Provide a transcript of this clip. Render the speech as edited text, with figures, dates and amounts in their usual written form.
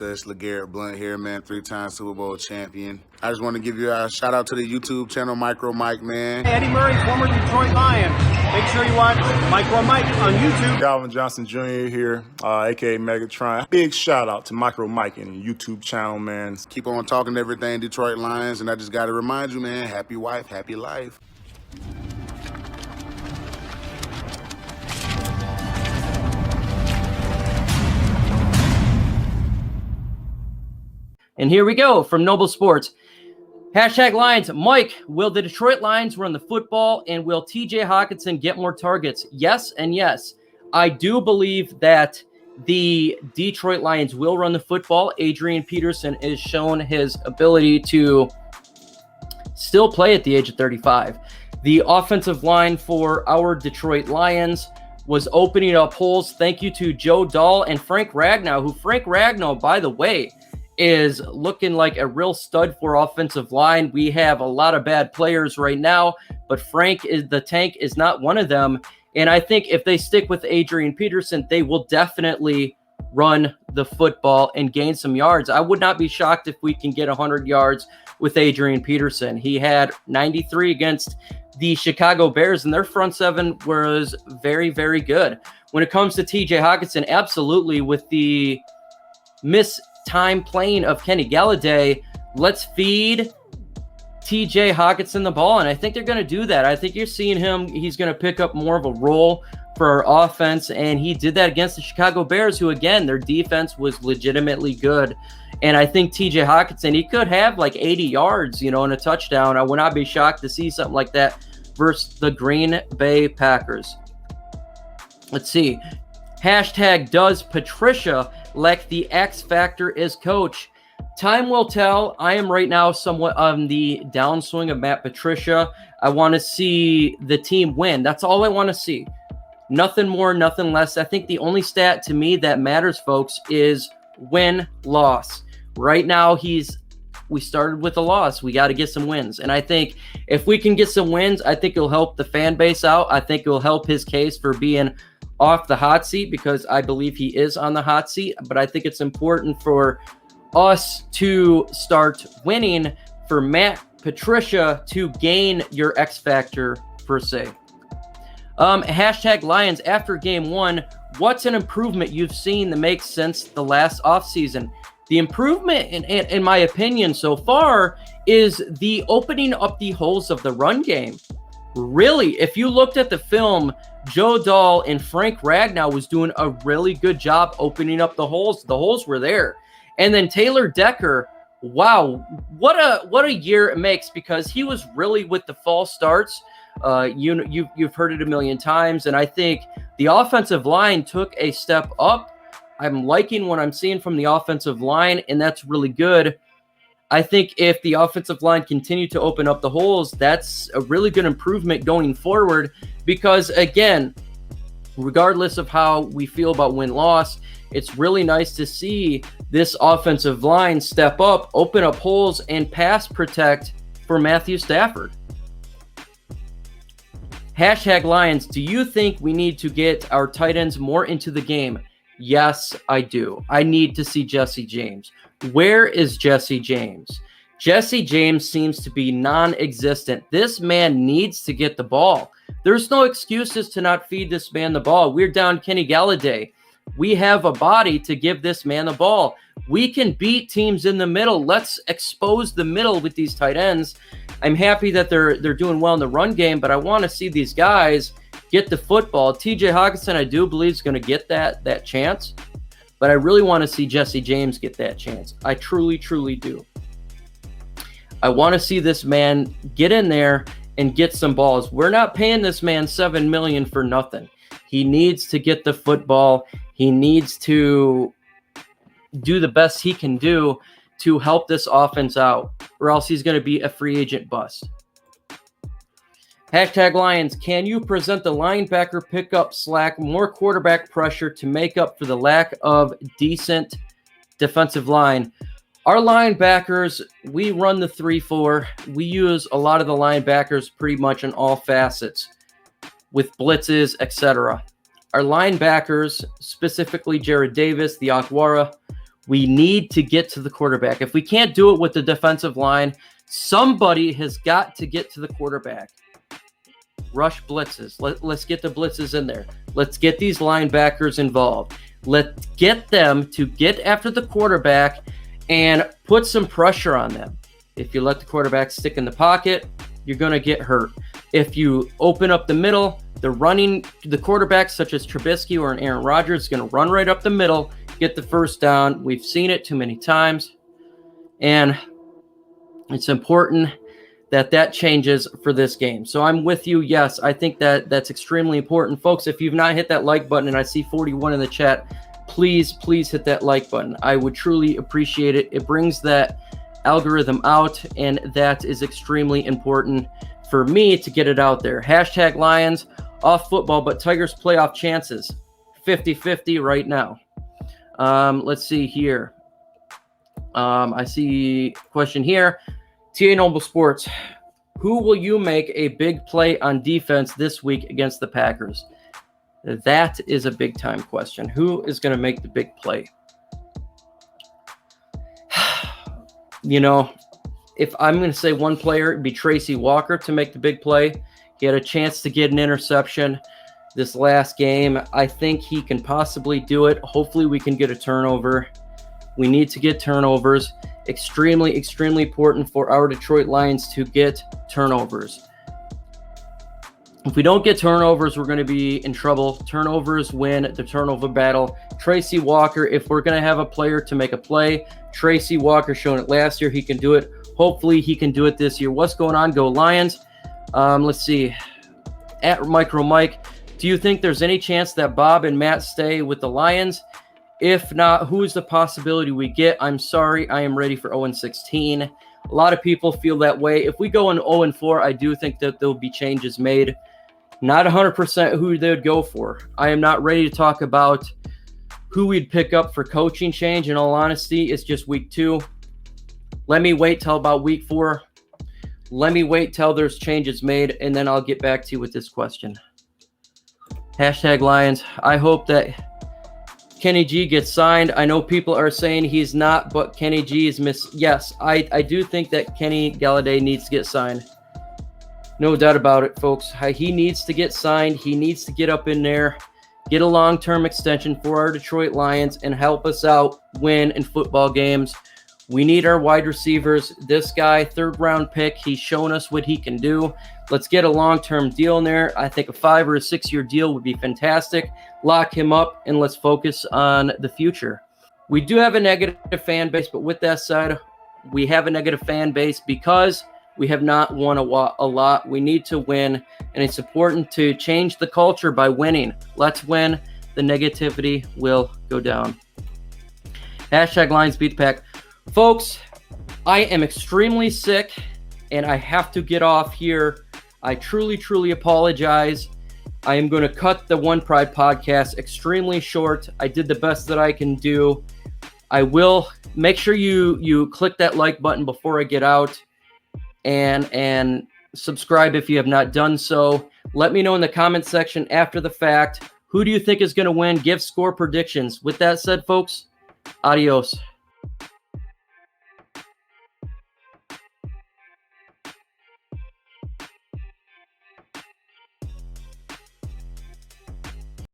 It's LeGarrette Blunt here, man, 3-time Super Bowl champion. I just want to give you a shout out to the YouTube channel, Micro Mike, man. Eddie Murray, former Detroit Lion. Make sure you watch Micro Mike on YouTube. Calvin Johnson Jr. here, aka Megatron. Big shout out to Micro Mike and the YouTube channel, man. Keep on talking everything Detroit Lions, and I just got to remind you, man, happy wife, happy life. And here we go from Noble Sports. Hashtag Lions. Mike, will the Detroit Lions run the football, and will TJ Hockenson get more targets? Yes and yes. I do believe that the Detroit Lions will run the football. Adrian Peterson has shown his ability to still play at the age of 35. The offensive line for our Detroit Lions was opening up holes. Thank you to Joe Dahl and Frank Ragnow, who Frank Ragnow, by the way, is looking like a real stud for offensive line. We have a lot of bad players right now, but Frank is the tank is not one of them. And I think if they stick with Adrian Peterson, they will definitely run the football and gain some yards. I would not be shocked if we can get 100 yards with Adrian Peterson. He had 93 against the Chicago Bears, and their front seven was very, very good. When it comes to TJ Hockenson, absolutely, with the time playing of Kenny Golladay, let's feed TJ Hockenson the ball, and I think they're going to do that. I think you're seeing him. He's going to pick up more of a role for our offense, and he did that against the Chicago Bears, who, again, their defense was legitimately good. And I think TJ Hockenson, he could have like 80 yards, and a touchdown. I would not be shocked to see something like that versus the Green Bay Packers. Let's see. Hashtag, does Patricia lack the X factor as coach? Time will tell. I am right now somewhat on the downswing of Matt Patricia. I want to see the team win. That's all I want to see. Nothing more, nothing less. I think the only stat to me that matters, folks, is win-loss. Right now, we started with a loss. We got to get some wins. And I think if we can get some wins, I think it'll help the fan base out. I think it'll help his case for being off the hot seat, because I believe he is on the hot seat. But I think it's important for us to start winning, for Matt Patricia to gain your X factor, per se. Hashtag Lions, after game one, what's an improvement you've seen that makes sense the last offseason? The improvement, in my opinion, so far is the opening up the holes of the run game. Really, if you looked at the film, Joe Dahl and Frank Ragnow was doing a really good job opening up the holes. The holes were there. And then Taylor Decker, wow, what a year it makes, because he was really with the false starts. You've heard it a million times, and I think the offensive line took a step up. I'm liking what I'm seeing from the offensive line, and that's really good. I think if the offensive line continue to open up the holes, that's a really good improvement going forward, because, again, regardless of how we feel about win-loss, it's really nice to see this offensive line step up, open up holes, and pass protect for Matthew Stafford. Hashtag Lions, do you think we need to get our tight ends more into the game? Yes, I do. I need to see Jesse James. Where is Jesse James? Jesse James seems to be non-existent. This man needs to get the ball. There's no excuses to not feed this man the ball. We're down Kenny Golladay. We have a body to give this man the ball. We can beat teams in the middle. Let's expose the middle with these tight ends. I'm happy that they're doing well in the run game, but I want to see these guys get the football. TJ Hockenson, I do believe, is going to get that chance, but I really want to see Jesse James get that chance. I truly, truly do. I want to see this man get in there and get some balls. We're not paying this man $7 million for nothing. He needs to get the football. He needs to do the best he can do to help this offense out, or else he's going to be a free agent bust. Hashtag Lions, can you present the linebacker pickup slack more quarterback pressure to make up for the lack of decent defensive line? Our linebackers, we run the 3-4. We use a lot of the linebackers pretty much in all facets with blitzes, etc. Our linebackers, specifically Jared Davis, the Okudah, We need to get to the quarterback. If we can't do it with the defensive line, somebody has got to get to the quarterback. Rush blitzes. Let's get the blitzes in there. Let's get these linebackers involved. Let's get them to get after the quarterback and put some pressure on them. If you let the quarterback stick in the pocket, you're going to get hurt. If you open up the middle, the quarterbacks such as Trubisky or an Aaron Rodgers is going to run right up the middle, get the first down. We've seen it too many times. And it's important that changes for this game. So I'm with you. Yes, I think that's extremely important. Folks, if you've not hit that like button, and I see 41 in the chat, please hit that like button. I would truly appreciate it. It brings that algorithm out, and that is extremely important for me to get it out there. Hashtag Lions off football, but Tigers playoff chances 50-50 right now. Let's see here. I see a question here. TA Noble Sports, who will you make a big play on defense this week against the Packers? That is a big time question. Who is going to make the big play? If I'm going to say one player, it'd be Tracy Walker to make the big play. He had a chance to get an interception this last game. I think he can possibly do it. Hopefully we can get a turnover. We need to get turnovers. Extremely important for our Detroit Lions to get turnovers. If we don't get turnovers, we're going to be in trouble. Turnovers win the turnover battle. Tracy Walker, if we're going to have a player to make a play, Tracy Walker shown it last year. He can do it. Hopefully he can do it this year. What's going on? Go Lions. Let's see. At Micro Mike, do you think there's any chance that Bob and Matt stay with the Lions? If not, who is the possibility we get? I'm sorry, I am ready for 0-16. A lot of people feel that way. If we go in 0-4, I do think that there'll be changes made. Not 100% who they would go for. I am not ready to talk about who we'd pick up for coaching change. In all honesty, it's just week 2. Let me wait till about week 4. Let me wait till there's changes made, and then I'll get back to you with this question. Hashtag Lions. I hope that Kenny G gets signed. I know people are saying he's not, but Kenny G is Yes, I do think that Kenny Golladay needs to get signed. No doubt about it, folks. He needs to get signed. He needs to get up in there, get a long-term extension for our Detroit Lions, and help us out win in football games. We need our wide receivers. This guy, 3rd-round pick, he's shown us what he can do. Let's get a long-term deal in there. I think a 5 or a 6-year deal would be fantastic. Lock him up, and let's focus on the future. We do have a negative fan base, but with that said, we have a negative fan base because we have not won a lot. We need to win, and it's important to change the culture by winning. Let's win. The negativity will go down. Hashtag Lions beat the Pack. Folks, I am extremely sick, and I have to get off here. I truly apologize. I am going to cut the One Pride podcast extremely short. I did the best that I can do. I will make sure you click that like button before I get out, and subscribe if you have not done so. Let me know in the comment section after the fact, who do you think is going to win? Give score predictions. With that said, folks, adios.